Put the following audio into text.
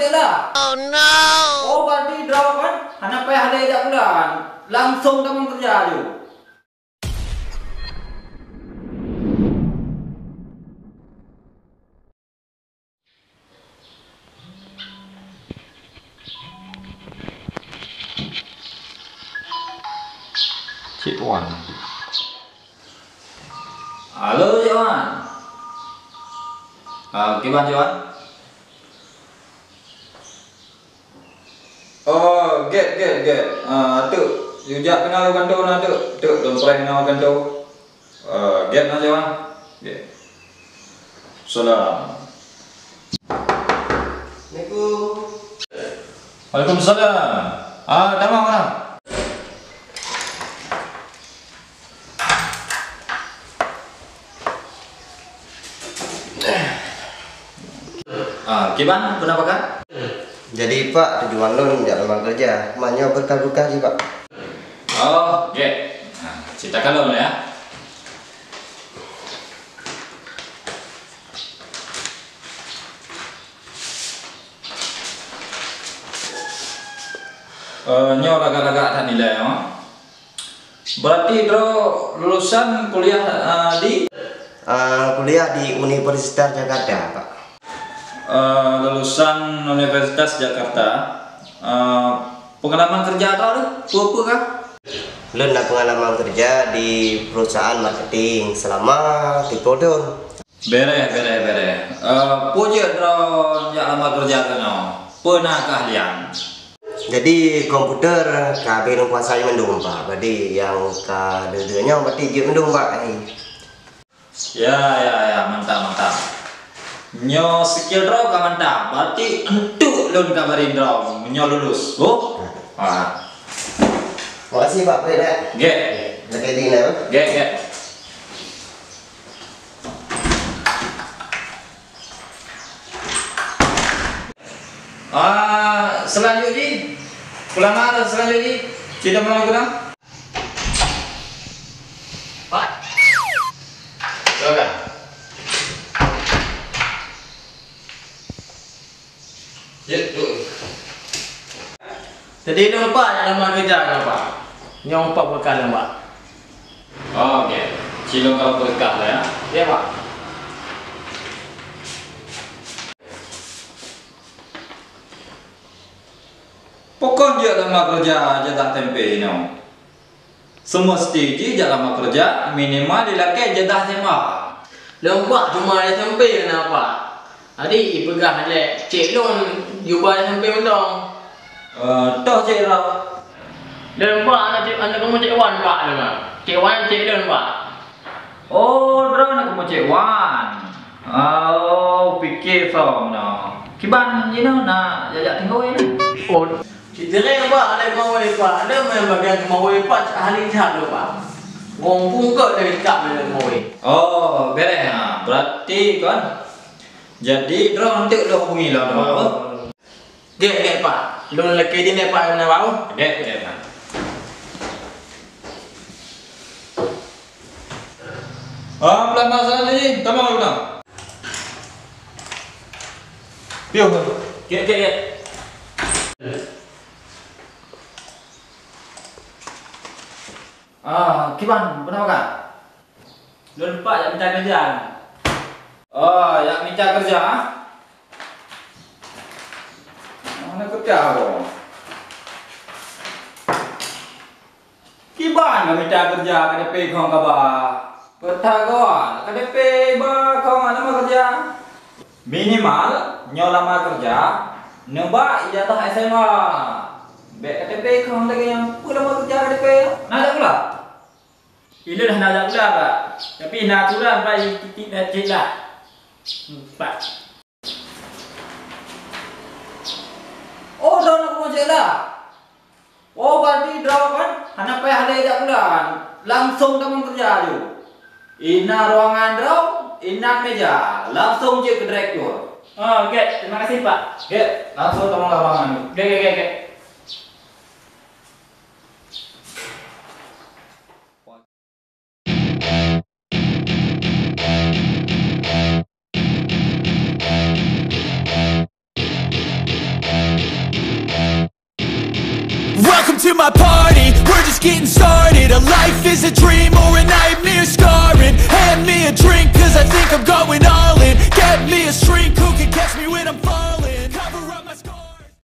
lah. Oh no. Oh berarti draw kan? Anak payah ada ejak bulan. Langsung kamu kerja aja. Cik Wan. Halo Cik Wan. Gimana Cik Wan? Oh, get. Tu, sejak kenal kantor na tu, dompet kenal kantor. Get na Cik Wan. Get. Salam. Assalamualaikum. Waalaikumsalam. Damang mana? Gimana? Kenapa kan? Jadi Pak, tujuan lo tidak memang kerja, maknya berkah-berkah sih Pak. Oh, get. Ceritakan lo ya. Nyo agak-agak tak nilai ya. Berarti bro lulusan kuliah di Kuliah di Universitas Jakarta Pak. lulusan Universitas Jakarta. Pengalaman kerja atau apa kah? Lo nak pengalaman kerja di perusahaan marketing selama 3 tahun. Bere. Puja drone yang lama kerja kena. Pernah keahlian. Jadi komputer kabin kuasai mendung Pak. Jadi yang kedua-duanya berarti dia mendung Pak. Ya, mantap. Nyo skill draw ka mantap. Berarti entuk lun kabarin draw. Nyo lulus. Oh. Makasih Pak Peda. Get. Dekat ini ya. Get. Selanjutnya pulang selanjutnya tidak mau kurang. Pak. Silakan. Jadi itu Pak yang lama kerja kan Pak? Yang 4 berkah lah Pak. Oke. Cilok kalau berkah lah ya. Ya Pak. Pokoknya lama kerja jatah tempe ini. Semestinya jatah lama kerja minimal dilakai jatah tema. Lompat cuma ada sampai kenapa? Adik pegah aja. Cik Lon jubah sampai mendong. Toh cik Rau. Lompat anak kamu Cik Wan Pak tu Pak. Cik Wan Cik Lon Pak. Oh, drone aku mau cik Wan. Oh, pikir from no. Kiban you know nak jajak tinggal ini. Oh, Cik Tereng Pak ada kemauan Pak. Ada main bagian kemauan Pak ahli cak tu Pak. Ngompung ke dari cak main kemauan. Oh, beres ha. Berarti kan. Jadi drone nanti lo hubungi lah apa? Get Pak. Lon lelaki ni Pak mana bau? Get. Pelan masa ni, tambah lagi nak. Piu. Get. Kiban, kenapa kak? Lon Pak yang minta kerja. Oh, yang minta kerja? Mana kerja kau? Kiban yang minta kerja KDP kau kabar? Kerja kau, KDP bah kau mana mau kerja? Minimal nyolama kerja, nembak ijazah SMA. Bek KTP kau lagi yang pula mau kerja KTP? Nak pula? Ini dah nak pula Pak. Tapi nak pula bayi titik dah cek lah. Pak. Oh, drone aku mau cek lah. Oh, berarti draw kan? Anak payah ada ejak bulan. Langsung kamu kerja aja. Ina ruangan draw, ina meja. Langsung cek ke direktur. Oh, get. Terima kasih Pak. Get, langsung kamu ke ruangan. Get. Welcome to my party, we're just getting started. A life is a dream